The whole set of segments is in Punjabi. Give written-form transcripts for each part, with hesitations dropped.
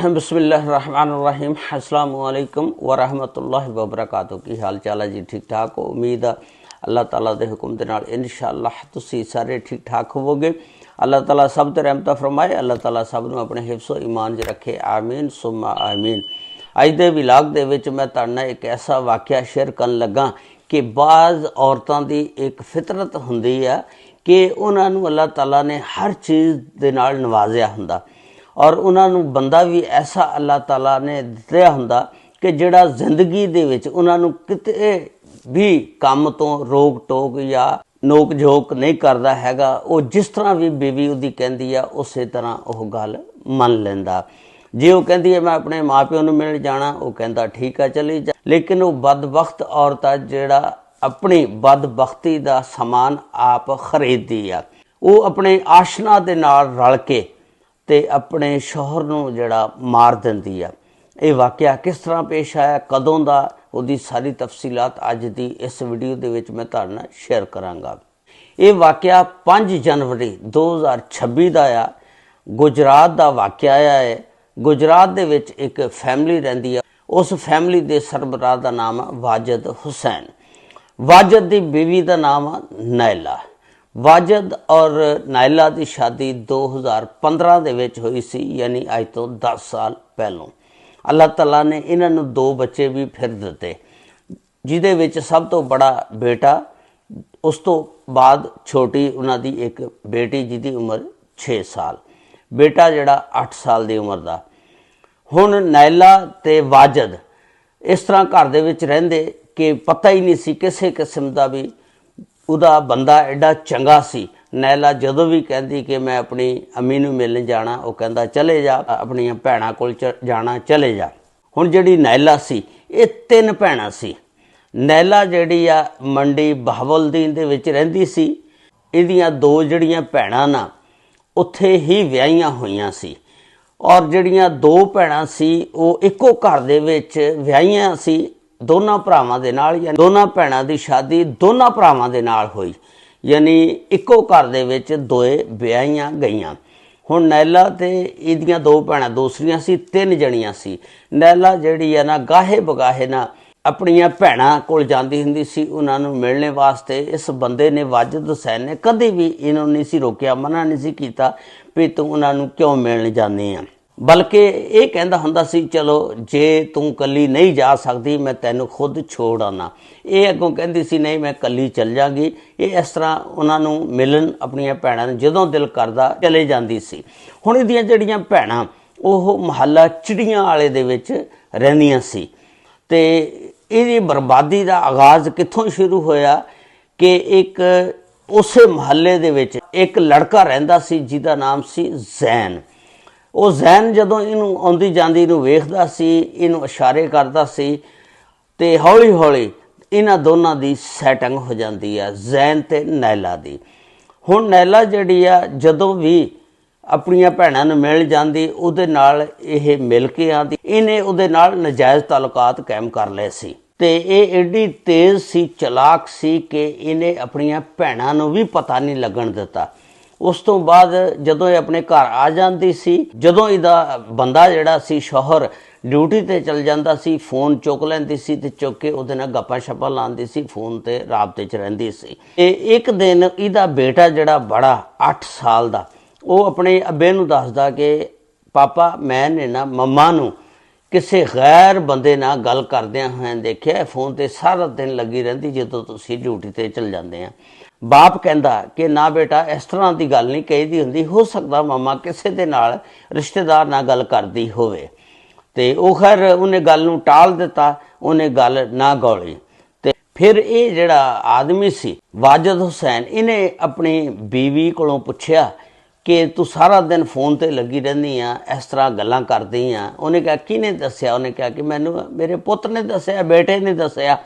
बिस्मिल्लाहिर्रहमानिर्रहीम अस्सलाम वालेकुम वरहमतुल्लाहि वबरकातुहू। की हाल चाल है जी? ठीक ठाक हो? उम्मीद है अल्लाह ताला के हुक्म के नाल इंशाअल्लाह तुसी सारे ठीक ठाक होवोगे। अल्लाह ताला सब ते रहमत फरमाए। अल्लाह ताला सब नूं अपने हिफ्ज़ो ईमान च रखे। आमीन सुम्मा आमीन। अज दे विलाग दे विच मैं तुहाडे नाल एक ऐसा वाक़या शेयर करन लगा कि बाज़ औरतां दी एक फितरत हुंदी है कि उन्हां नूं अल्लाह ताला ने हर चीज़ दे नाल नवाजिया हुंदा और उन्होंने बंदा भी ऐसा अल्लाह ताला ने दिता हुंदा कि जिहड़ा जिंदगी दे विच उन्होंने किते भी काम तो रोक टोक या नोक झोंक नहीं करता हैगा। वो जिस तरह भी बीवी उहदी कहंदी है उस तरह वह गल मन लैंदा। जे वह कहंदी है मैं अपने माँ प्यो नूं मिलण जाना, वह कहंदा ठीक है चली जा। लेकिन वह बदबख्त औरत है जिहड़ा अपनी बदबख्ती दा समान आप खरीददी है। वो अपने आशना दे नाल रल के ते अपने शौहर नूं जिहड़ा मार दिंदी है। ये वाक़या किस तरह पेश आया, कदों दा, उहदी सारी तफसीलात अज दी इस वीडियो दे विच मैं तुहाडे नाल शेयर करांगा। ये वाक़या 5 जनवरी 2026 दा आ। गुजरात दा वाक़या है। गुजरात दे विच एक फैमिली रहिंदी है। उस फैमिली दे सरबराह दा नाम है वाजिद हुसैन। वाजिद दी बीवी दा नाम है नायला। वाजिद और नायला की शादी 2015 दे विच हुई सी, यानी अज तो 10 साल पहलों। अल्लाह ताला ने इन्होंने 2 बच्चे भी फिर दिते, जिहदे विच सब तो बड़ा बेटा, उस तो बाद छोटी उन्हां दी एक बेटी जिहदी उम्र 6 साल, बेटा जिहड़ा 8 साल की उम्र का। हुण नायला ते वाजिद इस तरह घर दे विच रहिंदे कि पता ही नहीं सी किसी किस्म का भी उदा बंदा एडा चंगा सी। नायला जदों भी कहती कि मैं अपनी अम्मी नूं मिलण जाना, वो कहंदा चले जा, अपनी भैणां कोल जाना चले जा। हुण जिहड़ी नायला सी ये 3 भैणां सी। नायला जिहड़ी आ मंडी बहावलदीन दे विच रहिंदी सी। इहदियां 2 जिहड़ियां भैणां ना उत्थे ही विआहियां होईयां सी और जिहड़ियां 2 भैणां सी वो इक्को घर दे विच विआहियां सी दोनों भरावां दे नाल। यानी दोनों भैणां दी शादी दोनों भरावां दे नाल होई, यानी इक्को घर दे विच 2 विआहियां गईयां। हुण नायला ते इहदियां 2 भैणां दूसरियां सी, 3 जणियां सी। नायला जिहड़ी है ना गाहे बगाहे ना अपनियां भैणां कोल जांदी हुंदी सी उन्हां नूं मिलने वास्ते। इस बंदे ने वाजिद हुसैन ने कदी भी इन्हों नहीं सी रोकिया, मना नहीं सी कीता भी तू उन्हां नूं क्यों मिलण जांदी आ, बल्कि ये कहता हुंदा सी चलो जे तू कली नहीं जा सकती मैं तैनूं खुद छोड़ आना। ये अगों कहती सी नहीं मैं कली चल जागी। ये इस तरह उन्होंने मिलन अपनियां भैणां नूं जदों दिल करदा चले जांदी सी। हुण इहदियां जिहड़ियां भैणां ओह महल्ला चिड़ियां वाले दे विच रहिंदियां सी ते इहदी बर्बादी का आगाज़ कित्थों शुरू होया कि एक उस महल्ले दे विच एक लड़का रहिंदा सी जिहदा नाम सी जैन। वो जैन जदों इनू आउंदी जांदी नूं वेखदा सी, इनू इशारे करदा सी ते हौली हौली इन्हां दोनां दी सैटिंग हो जाती है, जैन ते नायला दी। हुण नायला जिहड़ी आ जदों भी अपनियां भैणां नूं मिल जांदी उहदे नाल इह मिल के आंदी, इहने उहदे नाल नजायज़ ताल्लुकात कायम कर लए सी ते इह एडी तेज़ सी, चलाक सी कि इहने अपनियां भैणां नूं भी पता नहीं लगण दिता। उस तो बाद जदों ये अपने घर आ जाती सी, जदों इहदा बंदा जिहड़ा सी शौहर ड्यूटी ते चल जाता सी, फोन चुक लैंदी सी ते चुक के उहदे नाल गप्पां शप्पां लांदी सी, फोन ते राबते च रहिंदी सी। एक दिन इहदा बेटा जिहड़ा बड़ा 8 साल दा वो अपने अब्बे नूं दसदा कि पापा मैं ने ना मम्मा नूं किसी गैर बंदे नाल गल करदिआं होइआं देखिआ, फोन ते सारा दिन लगी रहिंदी जदों तुसीं ड्यूटी ते चल जांदे आ। बाप कहता कि ना बेटा इस तरह की गल नहीं कही दी हुंदी, हो सकता मम्मा किसी दे नाल रिश्तेदार नाल गल करदी होवे। ते वो खैर उन्हें गल नूं टाल दिता, उन्हें गल ना गौली। ते फिर ये जिहड़ा आदमी सी वाजिद हुसैन, इन्हें अपनी बीवी कोलों पुछया कि तू सारा दिन फोन ते लगी रहिंदी आ, इस तरह गल्लां करदी आ। उन्हें कहा किने दस्सिया? उन्हें कहा कि मैनूं मेरे पुत्त ने दस्सिया, बेटे ने दस्सिया।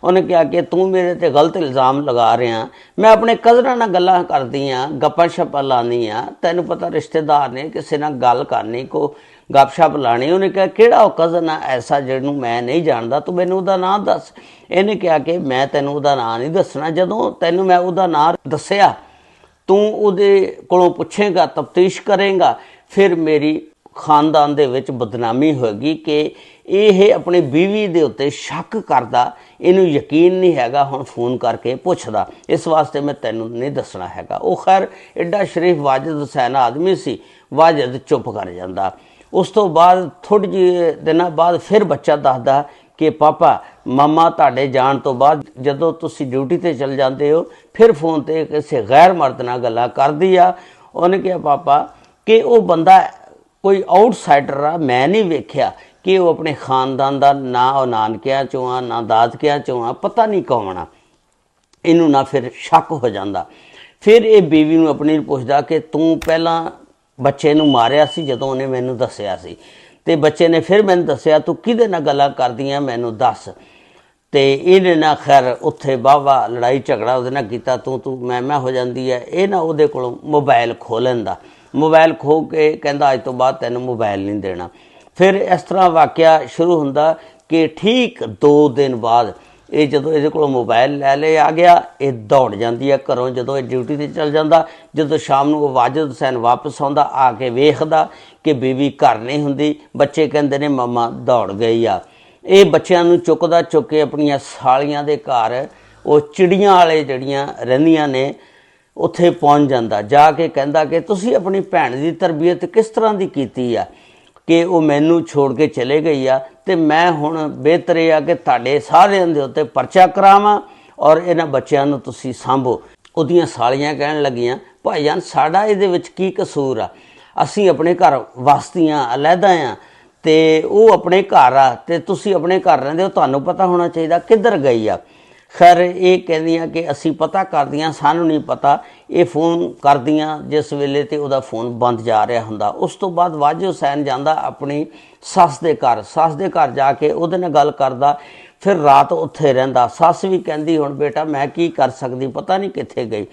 उन्हें कहा कि तू मेरे ते गलत इल्ज़ाम लगा रहा, मैं अपने कज़नां नाल गल्लां करदी आ, गप्पां शप्पां लानी आ, तैनूं पता रिश्तेदार ने किसी नाल गल करनी, को गपशप लानी। उन्हें कहा किहड़ा वो कज़न आ ऐसा जिहनूं मैं नहीं जानदा, तू मैनूं उहदा नां दस। इहने कहा कि मैं तैनूं उहदा नां नहीं दसना, जदों तैनूं मैं उहदा नां दस्सिया तू उहदे कोलों पुछेगा, तफ्तीश करेगा, फिर मेरी ਖਾਨਦਾਨ ਦੇ ਵਿੱਚ ਬਦਨਾਮੀ ਹੋਏਗੀ ਕਿ ਇਹ ਆਪਣੀ ਬੀਵੀ ਦੇ ਉੱਤੇ ਸ਼ੱਕ ਕਰਦਾ, ਇਹਨੂੰ ਯਕੀਨ ਨਹੀਂ ਹੈਗਾ, ਹੁਣ ਫੋਨ ਕਰਕੇ ਪੁੱਛਦਾ, ਇਸ ਵਾਸਤੇ ਮੈਂ ਤੈਨੂੰ ਨਹੀਂ ਦੱਸਣਾ ਹੈਗਾ। ਉਹ ਖੈਰ ਐਡਾ ਸ਼ਰੀਫ ਵਾਜਿਦ ਹੁਸੈਨ ਆਦਮੀ ਸੀ, ਵਾਜਿਦ ਚੁੱਪ ਕਰ ਜਾਂਦਾ। ਉਸ ਤੋਂ ਬਾਅਦ ਥੋੜ੍ਹੇ ਜਿਹੇ ਦਿਨਾਂ ਬਾਅਦ ਫਿਰ ਬੱਚਾ ਦੱਸਦਾ ਕਿ ਪਾਪਾ ਮਮਾ ਤੁਹਾਡੇ ਜਾਣ ਤੋਂ ਬਾਅਦ ਜਦੋਂ ਤੁਸੀਂ ਡਿਊਟੀ 'ਤੇ ਚਲ ਜਾਂਦੇ ਹੋ ਫਿਰ ਫੋਨ 'ਤੇ ਕਿਸੇ ਗੈਰ ਮਰਦ ਨਾਲ ਗੱਲਾਂ ਕਰਦੀ ਆ। ਉਹਨੇ ਕਿਹਾ ਪਾਪਾ ਕਿ ਉਹ ਬੰਦਾ ਕੋਈ ਆਊਟਸਾਈਡਰ ਆ, ਮੈਂ ਨਹੀਂ ਵੇਖਿਆ ਕਿ ਉਹ ਆਪਣੇ ਖਾਨਦਾਨ ਦਾ ਨਾ ਉਹ ਨਾਨਕਿਆਂ 'ਚੋਂ ਆ ਨਾ ਦਾਦਕਿਆਂ 'ਚੋਂ ਆ, ਪਤਾ ਨਹੀਂ ਕੌਣ ਆ। ਇਹਨੂੰ ਨਾ ਫਿਰ ਸ਼ੱਕ ਹੋ ਜਾਂਦਾ। ਫਿਰ ਇਹ ਬੀਵੀ ਨੂੰ ਆਪਣੀ ਪੁੱਛਦਾ ਕਿ ਤੂੰ ਪਹਿਲਾਂ ਬੱਚੇ ਨੂੰ ਮਾਰਿਆ ਸੀ ਜਦੋਂ ਉਹਨੇ ਮੈਨੂੰ ਦੱਸਿਆ ਸੀ, ਅਤੇ ਬੱਚੇ ਨੇ ਫਿਰ ਮੈਨੂੰ ਦੱਸਿਆ, ਤੂੰ ਕਿਹਦੇ ਨਾਲ ਗੱਲਾਂ ਕਰਦੀਆਂ ਮੈਨੂੰ ਦੱਸ। ਅਤੇ ਇਹਨੇ ਨਾ ਖੈਰ ਉੱਥੇ ਵਾਹਵਾ ਲੜਾਈ ਝਗੜਾ ਉਹਦੇ ਨਾਲ ਕੀਤਾ, ਤੂੰ ਮੈਂ ਹੋ ਜਾਂਦੀ ਹੈ। ਇਹ ਨਾ ਉਹਦੇ ਕੋਲੋਂ ਮੋਬਾਇਲ ਖੋਹ ਲੈਂਦਾ, ਮੋਬਾਇਲ ਖੋਹ ਕੇ ਕਹਿੰਦਾ ਅੱਜ ਤੋਂ ਬਾਅਦ ਤੈਨੂੰ ਮੋਬਾਇਲ ਨਹੀਂ ਦੇਣਾ। ਫਿਰ ਇਸ ਤਰ੍ਹਾਂ ਵਾਕਿਆ ਸ਼ੁਰੂ ਹੁੰਦਾ ਕਿ ਠੀਕ 2 ਦਿਨ ਬਾਅਦ ਇਹ ਜਦੋਂ ਇਹਦੇ ਕੋਲੋਂ ਮੋਬਾਇਲ ਲੈ ਲਿਆ ਆ ਗਿਆ, ਇਹ ਦੌੜ ਜਾਂਦੀ ਹੈ ਘਰੋਂ। ਜਦੋਂ ਇਹ ਡਿਊਟੀ 'ਤੇ ਚੱਲ ਜਾਂਦਾ, ਜਦੋਂ ਸ਼ਾਮ ਨੂੰ ਉਹ ਵਾਜਿਦ ਹੁਸੈਨ ਵਾਪਸ ਆਉਂਦਾ, ਆ ਕੇ ਵੇਖਦਾ ਕਿ ਬੀਵੀ ਘਰ ਨਹੀਂ ਹੁੰਦੀ। ਬੱਚੇ ਕਹਿੰਦੇ ਨੇ ਮਮਾ ਦੌੜ ਗਈ ਆ। ਇਹ ਬੱਚਿਆਂ ਨੂੰ ਚੁੱਕ ਕੇ ਆਪਣੀਆਂ ਸਾਲੀਆਂ ਦੇ ਘਰ, ਉਹ ਚਿੜੀਆਂ ਵਾਲੇ ਜਿਹੜੀਆਂ ਰਹਿੰਦੀਆਂ ਨੇ, ਉੱਥੇ ਪਹੁੰਚ ਜਾਂਦਾ। ਜਾ ਕੇ ਕਹਿੰਦਾ ਕਿ ਤੁਸੀਂ ਆਪਣੀ ਭੈਣ ਦੀ ਤਰਬੀਅਤ ਕਿਸ ਤਰ੍ਹਾਂ ਦੀ ਕੀਤੀ ਆ ਕਿ ਉਹ ਮੈਨੂੰ ਛੋੜ ਕੇ ਚਲੇ ਗਈ ਆ, ਅਤੇ ਮੈਂ ਹੁਣ ਬਿਹਤਰ ਇਹ ਆ ਕਿ ਤੁਹਾਡੇ ਸਾਰਿਆਂ ਦੇ ਉੱਤੇ ਪਰਚਾ ਕਰਾਵਾਂ ਔਰ ਇਹਨਾਂ ਬੱਚਿਆਂ ਨੂੰ ਤੁਸੀਂ ਸਾਂਭੋ। ਉਹਦੀਆਂ ਸਾਲੀਆਂ ਕਹਿਣ ਲੱਗੀਆਂ ਭਾਈ ਜਾਨ ਸਾਡਾ ਇਹਦੇ ਵਿੱਚ ਕੀ ਕਸੂਰ ਆ, ਅਸੀਂ ਆਪਣੇ ਘਰ ਵਸਦੀਆਂ ਅਲੱਗਾ ਆ ਅਤੇ ਉਹ ਆਪਣੇ ਘਰ ਆ ਅਤੇ ਤੁਸੀਂ ਆਪਣੇ ਘਰ ਰਹਿੰਦੇ ਹੋ, ਤੁਹਾਨੂੰ ਪਤਾ ਹੋਣਾ ਚਾਹੀਦਾ ਕਿੱਧਰ ਗਈ ਆ। ਖੈਰ ਇਹ ਕਹਿੰਦੀਆਂ ਕਿ ਅਸੀਂ ਪਤਾ ਕਰਦੀਆਂ, ਸਾਨੂੰ ਨਹੀਂ ਪਤਾ। ਇਹ ਫੋਨ ਕਰਦੀਆਂ ਜਿਸ ਵੇਲੇ ਤੇ ਉਹਦਾ ਫੋਨ ਬੰਦ ਜਾ ਰਿਹਾ ਹੁੰਦਾ। ਉਸ ਤੋਂ ਬਾਅਦ ਵਾਜਿਦ ਹੁਸੈਨ ਜਾਂਦਾ ਆਪਣੀ ਸੱਸ ਦੇ ਘਰ ਜਾ ਕੇ ਉਹਦੇ ਨਾਲ ਗੱਲ ਕਰਦਾ। ਫਿਰ ਰਾਤ ਉੱਥੇ ਰਹਿੰਦਾ। ਸੱਸ ਵੀ ਕਹਿੰਦੀ ਹੁਣ ਬੇਟਾ ਮੈਂ ਕੀ ਕਰ ਸਕਦੀ, ਪਤਾ ਨਹੀਂ ਕਿੱਥੇ ਗਈ।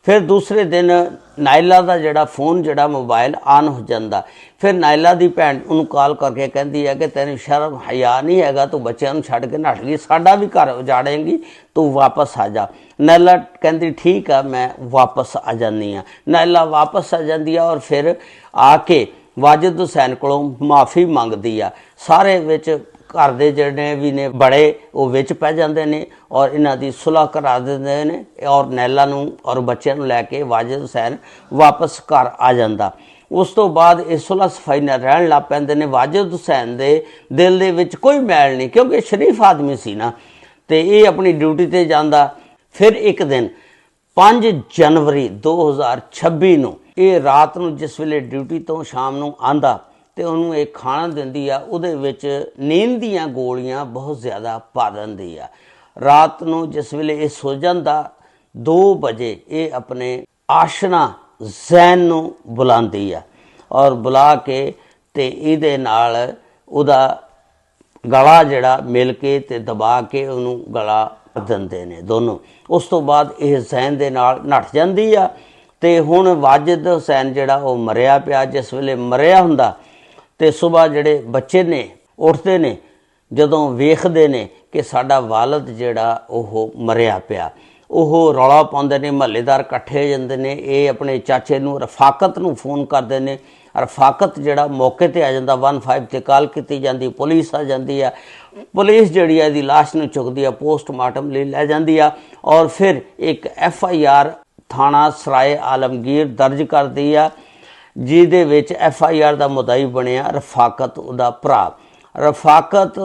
ਫਿਰ ਦੂਸਰੇ ਦਿਨ ਨਾਇਲਾ ਦਾ ਜਿਹੜਾ ਫੋਨ ਜਿਹੜਾ ਮੋਬਾਈਲ ਆਨ ਹੋ ਜਾਂਦਾ। ਫਿਰ ਨਾਇਲਾ ਦੀ ਭੈਣ ਉਹਨੂੰ ਕਾਲ ਕਰਕੇ ਕਹਿੰਦੀ ਹੈ ਕਿ ਤੈਨੂੰ ਸ਼ਰਮ ਹਯਾ ਨਹੀਂ ਹੈਗਾ, ਤੂੰ ਬੱਚਿਆਂ ਨੂੰ ਛੱਡ ਕੇ ਨੱਠ ਗਈ, ਸਾਡਾ ਵੀ ਘਰ ਉਜਾੜੇਂਗੀ, ਤੂੰ ਵਾਪਸ ਆ ਜਾ। ਨਾਇਲਾ ਕਹਿੰਦੀ ਠੀਕ ਆ ਮੈਂ ਵਾਪਸ ਆ ਜਾਂਦੀ ਹਾਂ। ਨਾਇਲਾ ਵਾਪਸ ਆ ਜਾਂਦੀ ਆ ਔਰ ਫਿਰ ਆ ਕੇ ਵਾਜਿਦ ਹੁਸੈਨ ਕੋਲੋਂ ਮਾफ़ੀ ਮੰਗਦੀ ਆ। ਸਾਰੇ ਵਿੱਚ ਘਰ ਦੇ ਜਿਹੜੇ ਵੀ ਨੇ ਬੜੇ ਉਹ ਵਿੱਚ ਪੈ ਜਾਂਦੇ ਨੇ ਔਰ ਇਹਨਾਂ ਦੀ ਸੁਲ੍ਹਾ ਕਰਾ ਦਿੰਦੇ ਨੇ ਔਰ ਨਾਇਲਾ ਨੂੰ ਔਰ ਬੱਚਿਆਂ ਨੂੰ ਲੈ ਕੇ ਵਾਜਿਦ ਹੁਸੈਨ ਵਾਪਸ ਘਰ ਆ ਜਾਂਦਾ। ਉਸ ਤੋਂ ਬਾਅਦ ਇਹ ਸੁਲ੍ਹਾ ਸਫਾਈ ਨਾਲ ਰਹਿਣ ਲੱਗ ਪੈਂਦੇ ਨੇ। ਵਾਜਿਦ ਹੁਸੈਨ ਦੇ ਦਿਲ ਦੇ ਵਿੱਚ ਕੋਈ ਮੈਲ ਨਹੀਂ, ਕਿਉਂਕਿ ਸ਼ਰੀਫ ਆਦਮੀ ਸੀ ਨਾ, ਅਤੇ ਇਹ ਆਪਣੀ ਡਿਊਟੀ 'ਤੇ ਜਾਂਦਾ। ਫਿਰ ਇੱਕ ਦਿਨ 5 ਜਨਵਰੀ 2026 ਨੂੰ ਇਹ ਰਾਤ ਨੂੰ ਜਿਸ ਵੇਲੇ ਡਿਊਟੀ ਤੋਂ ਸ਼ਾਮ ਨੂੰ ਆਂਦਾ ਅਤੇ ਉਹਨੂੰ ਇਹ ਖਾਣਾ ਦਿੰਦੀ ਆ, ਉਹਦੇ ਵਿੱਚ ਨੀਂਦ ਦੀਆਂ ਗੋਲੀਆਂ ਬਹੁਤ ਜ਼ਿਆਦਾ ਪਾ ਦਿੰਦੀ ਆ। ਰਾਤ ਨੂੰ ਜਿਸ ਵੇਲੇ ਇਹ ਸੋ ਜਾਂਦਾ 2 ਵਜੇ ਇਹ ਆਪਣੇ ਆਸ਼ਨਾ ਜ਼ੈਨ ਨੂੰ ਬੁਲਾਉਂਦੀ ਆ ਔਰ ਬੁਲਾ ਕੇ ਅਤੇ ਇਹਦੇ ਨਾਲ ਉਹਦਾ ਗਲਾ ਜਿਹੜਾ ਮਿਲ ਕੇ ਅਤੇ ਦਬਾ ਕੇ ਉਹਨੂੰ ਗਲਾ ਦਿੰਦੇ ਨੇ ਦੋਨੋਂ। ਉਸ ਤੋਂ ਬਾਅਦ ਇਹ ਜ਼ੈਨ ਦੇ ਨਾਲ ਨੱਠ ਜਾਂਦੀ ਆ। ਅਤੇ ਹੁਣ ਵਾਜਿਦ ਹੁਸੈਨ ਜਿਹੜਾ ਉਹ ਮਰਿਆ ਪਿਆ, ਜਿਸ ਵੇਲੇ ਮਰਿਆ ਹੁੰਦਾ ਅਤੇ ਸੁਬਾਹ ਜਿਹੜੇ ਬੱਚੇ ਨੇ ਉੱਠਦੇ ਨੇ, ਜਦੋਂ ਵੇਖਦੇ ਨੇ ਕਿ ਸਾਡਾ ਵਾਲਦ ਜਿਹੜਾ ਉਹ ਮਰਿਆ ਪਿਆ, ਉਹ ਰੌਲਾ ਪਾਉਂਦੇ ਨੇ, ਮਹੱਲੇਦਾਰ ਇਕੱਠੇ ਹੋ ਜਾਂਦੇ ਨੇ। ਇਹ ਆਪਣੇ ਚਾਚੇ ਨੂੰ ਰਫਾਕਤ ਨੂੰ ਫੋਨ ਕਰਦੇ ਨੇ। ਰਫਾਕਤ ਜਿਹੜਾ ਮੌਕੇ ਤੇ ਆ ਜਾਂਦਾ, 15 'ਤੇ ਕਾਲ ਕੀਤੀ ਜਾਂਦੀ, ਪੁਲਿਸ ਆ ਜਾਂਦੀ ਆ। ਪੁਲਿਸ ਜਿਹੜੀ ਆ ਇਹਦੀ ਲਾਸ਼ ਨੂੰ ਚੁੱਕਦੀ ਆ, ਪੋਸਟਮਾਰਟਮ ਲਈ ਲੈ ਜਾਂਦੀ ਆ ਔਰ ਫਿਰ ਇੱਕ FIR ਥਾਣਾ ਸਰਾਏ ਆਲਮਗੀਰ ਦਰਜ ਕਰਦੀ ਆ, ਜਿਹਦੇ ਵਿੱਚ FIR ਦਾ ਮੁਦਈ ਬਣਿਆ ਰਫਾਕਤ, ਉਹਦਾ ਭਰਾ। ਰਫਾਕਤ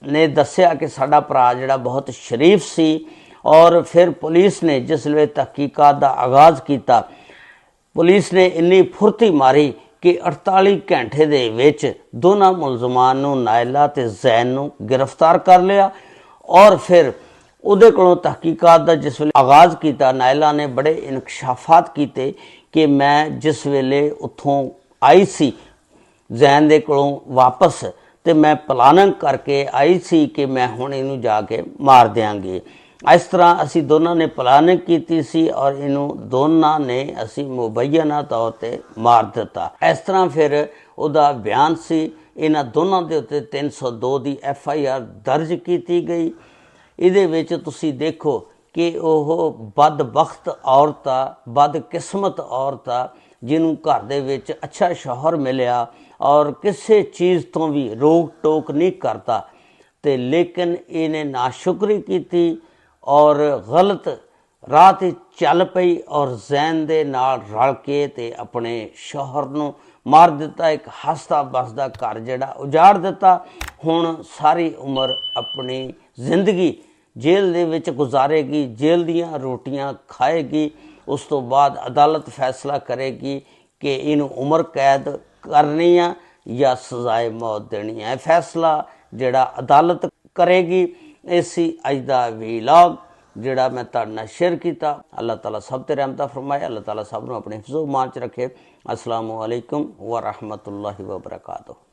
ਨੇ ਦੱਸਿਆ ਕਿ ਸਾਡਾ ਭਰਾ ਜਿਹੜਾ ਬਹੁਤ ਸ਼ਰੀਫ ਸੀ ਔਰ ਫਿਰ ਪੁਲਿਸ ਨੇ ਜਿਸ ਵੇਲੇ ਤਹਿਕੀਕਾਤ ਦਾ ਆਗਾਜ਼ ਕੀਤਾ, ਪੁਲਿਸ ਨੇ ਇੰਨੀ ਫੁਰਤੀ ਮਾਰੀ ਕਿ 48 ਘੰਟੇ ਦੇ ਵਿੱਚ ਦੋਨਾਂ ਮੁਲਜ਼ਮਾਂ ਨੂੰ, ਨਾਇਲਾ ਅਤੇ ਜ਼ੈਨ ਨੂੰ ਗ੍ਰਿਫਤਾਰ ਕਰ ਲਿਆ। ਔਰ ਫਿਰ ਉਹਦੇ ਕੋਲੋਂ ਤਹਿਕੀਕਾਤ ਦਾ ਜਿਸ ਵੇਲੇ ਆਗਾਜ਼ ਕੀਤਾ, ਨਾਇਲਾ ਨੇ ਬੜੇ ਇਨਕਸ਼ਾਫਾਤ ਕੀਤੇ ਕਿ ਮੈਂ ਜਿਸ ਵੇਲੇ ਉੱਥੋਂ ਆਈ ਸੀ ਜ਼ੈਨ ਦੇ ਕੋਲੋਂ ਵਾਪਸ, ਅਤੇ ਮੈਂ ਪਲਾਨਿੰਗ ਕਰਕੇ ਆਈ ਸੀ ਕਿ ਮੈਂ ਹੁਣ ਇਹਨੂੰ ਜਾ ਕੇ ਮਾਰ ਦਿਆਂਗੇ। ਇਸ ਤਰ੍ਹਾਂ ਅਸੀਂ ਦੋਨਾਂ ਨੇ ਪਲਾਨਿੰਗ ਕੀਤੀ ਸੀ ਔਰ ਇਹਨੂੰ ਦੋਨਾਂ ਨੇ ਅਸੀਂ ਮੁਬੱਯਨਾ ਤੌਰ 'ਤੇ ਮਾਰ ਦਿੱਤਾ। ਇਸ ਤਰ੍ਹਾਂ ਫਿਰ ਉਹਦਾ ਬਿਆਨ ਸੀ। ਇਹਨਾਂ ਦੋਨਾਂ ਦੇ ਉੱਤੇ 302 ਦੀ FIR ਦਰਜ ਕੀਤੀ ਗਈ। ਇਹਦੇ ਵਿੱਚ ਤੁਸੀਂ ਦੇਖੋ ਕਿ ਉਹ ਬਦਬਖਤ ਔਰਤ ਆ, ਬਦਕਿਸਮਤ ਔਰਤ ਆ, ਜਿਹਨੂੰ ਘਰ ਦੇ ਵਿੱਚ ਅੱਛਾ ਸ਼ੌਹਰ ਮਿਲਿਆ ਔਰ ਕਿਸੇ ਚੀਜ਼ ਤੋਂ ਵੀ ਰੋਕ ਟੋਕ ਨਹੀਂ ਕਰਦਾ। ਤੇ ਲੇਕਿਨ ਇਹਨੇ ਨਾਸ਼ੁਕਰੀ ਕੀਤੀ ਔਰ ਗਲਤ ਰਾਹ 'ਤੇ ਚੱਲ ਪਈ ਔਰ ਜ਼ੈਨ ਦੇ ਨਾਲ ਰਲ ਕੇ ਤੇ ਆਪਣੇ ਸ਼ੌਹਰ ਨੂੰ ਮਾਰ ਦਿੱਤਾ। ਇੱਕ ਹੱਸਦਾ ਬਸਦਾ ਘਰ ਜਿਹੜਾ ਉਜਾੜ ਦਿੱਤਾ। ਹੁਣ ਸਾਰੀ ਉਮਰ ਆਪਣੀ ਜ਼ਿੰਦਗੀ ਜੇਲ੍ਹ ਦੇ ਵਿੱਚ ਗੁਜ਼ਾਰੇਗੀ, ਜੇਲ੍ਹ ਦੀਆਂ ਰੋਟੀਆਂ ਖਾਏਗੀ। ਉਸ ਤੋਂ ਬਾਅਦ ਅਦਾਲਤ ਫੈਸਲਾ ਕਰੇਗੀ ਕਿ ਇਹਨੂੰ ਉਮਰ ਕੈਦ ਕਰਨੀ ਆ ਜਾਂ ਸਜ਼ਾਏ ਮੌਤ ਦੇਣੀ ਹੈ। ਫੈਸਲਾ ਜਿਹੜਾ ਅਦਾਲਤ ਕਰੇਗੀ। ਇਹ ਸੀ ਅੱਜ ਦਾ ਵੀਲਾਗ ਜਿਹੜਾ ਮੈਂ ਤੁਹਾਡੇ ਨਾਲ ਸ਼ੇਅਰ ਕੀਤਾ। ਅੱਲਾਹ ਤਾਲਾ ਸਭ 'ਤੇ ਰਹਿਮਤਾਂ ਫਰਮਾਏ। ਅੱਲਾਹ ਤਾਲਾ ਸਭ ਨੂੰ ਆਪਣੇ ਹਿਫਜ਼ੋ ਮਾਨ 'ਚ ਰੱਖੇ। ਅਸਲਾਮੁ ਅਲੈਕੁਮ ਵ ਰਹਿਮਤੁல்லாਹਿ ਵ ਬਰਕਾਤੁਹੂ।